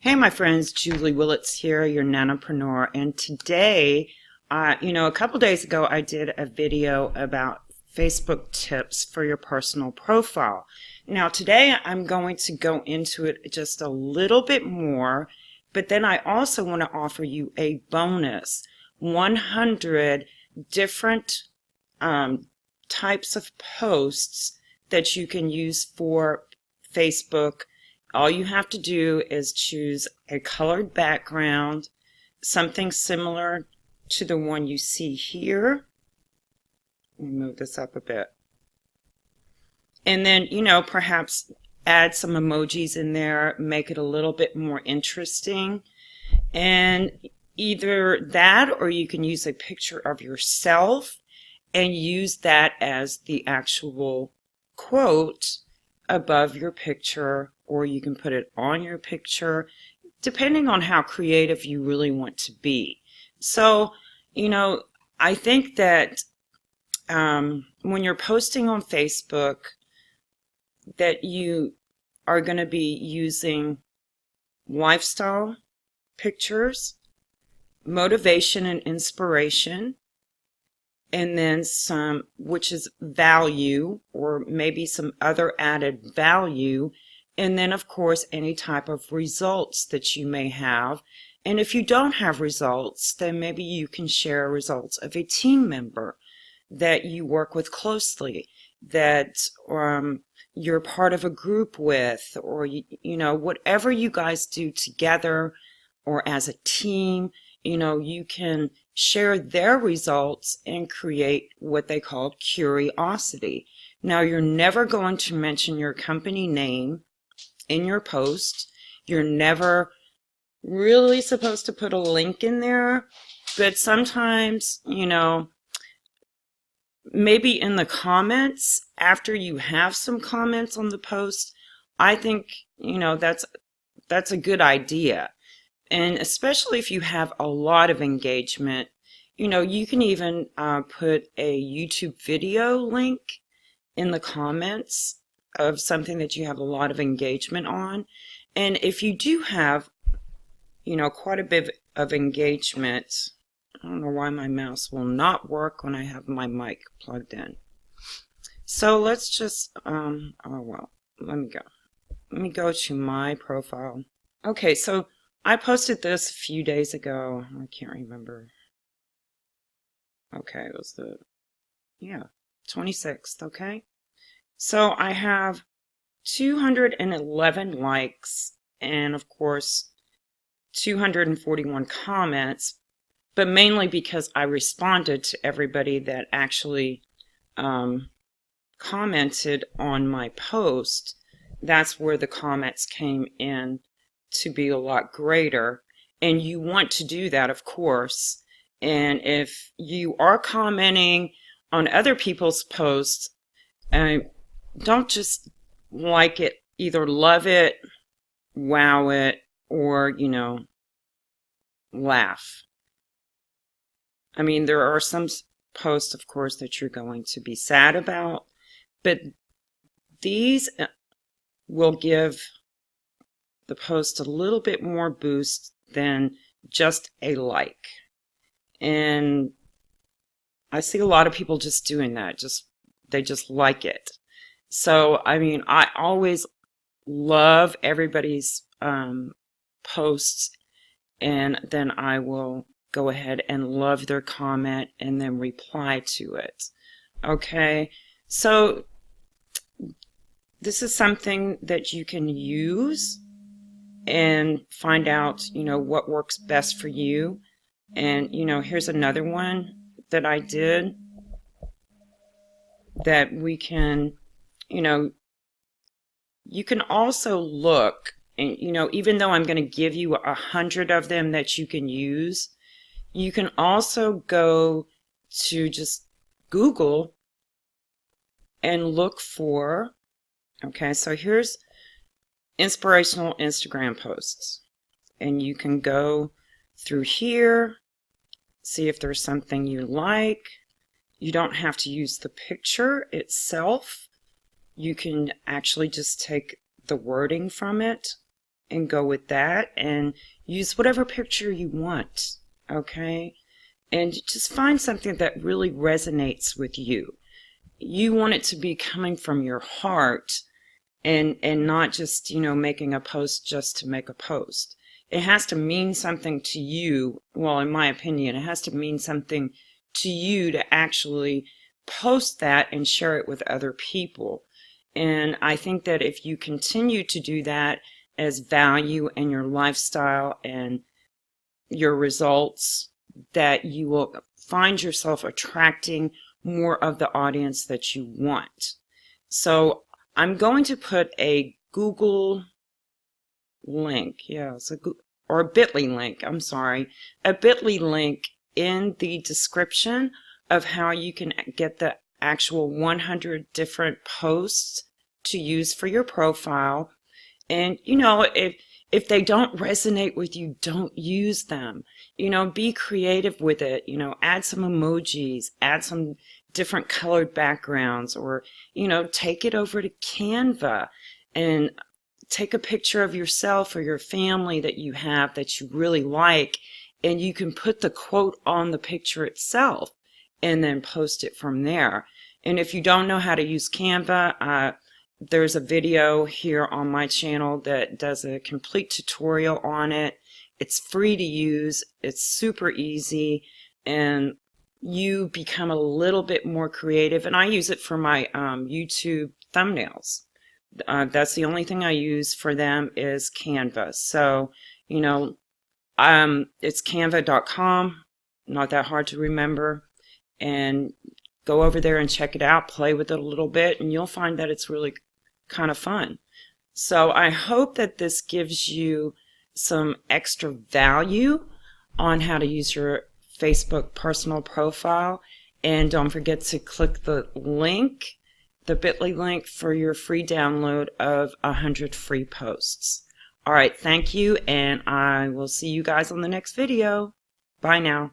Hey, my friends, Julie Willits here, your nanopreneur, and today, a couple days ago, I did a video about Facebook tips for your personal profile. Now, today, I'm going to go into it just a little bit more, but then I also want to offer you a bonus, 100 different types of posts that you can use for Facebook. All you have to do is choose a colored background, something similar to the one you see here. Let me move this up a bit. And then, perhaps add some emojis in there, make it a little bit more interesting. And either that, or you can use a picture of yourself and use that as the actual quote above your picture, or you can put it on your picture, depending on how creative you really want to be. So, I think that when you're posting on Facebook, that you are going to be using lifestyle pictures, motivation and inspiration, and then some, which is value, or maybe some other added value, and then of course any type of results that you may have. And if you don't have results, then maybe you can share results of a team member that you work with closely, that you're part of a group with, or whatever you guys do together or as a team. You can share their results and create what they call curiosity. Now, you're never going to mention your company name in your post. You're never really supposed to put a link in there, but sometimes, maybe in the comments, after you have some comments on the post, I think, that's a good idea. And especially if you have a lot of engagement, you can even put a YouTube video link in the comments of something that you have a lot of engagement on. And if you do have, quite a bit of engagement, I don't know why my mouse will not work when I have my mic plugged in. So let's just, let me go to my profile. Okay, so I posted this a few days ago. I can't remember. Okay, it was the 26th, okay? So I have 211 likes and, of course, 241 comments, but mainly because I responded to everybody that actually commented on my post. That's where the comments came in to be a lot greater, and you want to do that, of course. And if you are commenting on other people's posts, don't just like it, either love it, wow it, or laugh. I mean, there are some posts, of course, that you're going to be sad about, but these will give the post a little bit more boost than just a like. And I see a lot of people just doing that, they just like it. So I mean, I always love everybody's posts, and then I will go ahead and love their comment and then reply to it. Okay, so this is something that you can use and find out, what works best for you. And, here's another one that I did that we can, you can also look, and, even though I'm going to give you 100 of them that you can use, you can also go to just Google and look for, okay, so here's inspirational Instagram posts, and you can go through here, see if there's something you like. You don't have to use the picture itself. You can actually just take the wording from it and go with that, and use whatever picture you want, okay? And just find something that really resonates with you. You want it to be coming from your heart, and not just, you know, making a post just to make a post. It has to mean something to you. Well, in my opinion, it has to mean something to you to actually post that and share it with other people. And I think that if you continue to do that as value in your lifestyle and your results, that you will find yourself attracting more of the audience that you want. So I'm going to put a Google link, or a bit.ly link, I'm sorry, a bit.ly link in the description of how you can get the actual 100 different posts to use for your profile. And, you know, if they don't resonate with you, don't use them. You know, be creative with it. You know, add some emojis, add some different colored backgrounds, or, you know, take it over to Canva and take a picture of yourself or your family that you have that you really like, and you can put the quote on the picture itself and then post it from there. And if you don't know how to use Canva, there's a video here on my channel that does a complete tutorial on it. It's free to use, it's super easy, and you become a little bit more creative. And I use it for my YouTube thumbnails. That's the only thing I use for them is Canva. So, you know, it's canva.com, not that hard to remember, and go over there and check it out, play with it a little bit, and you'll find that it's really kind of fun. So I hope that this gives you some extra value on how to use your Facebook personal profile. And don't forget to click the link, the bit.ly link, for your free download of 100 free posts. All right, thank you, and I will see you guys on the next video. Bye now.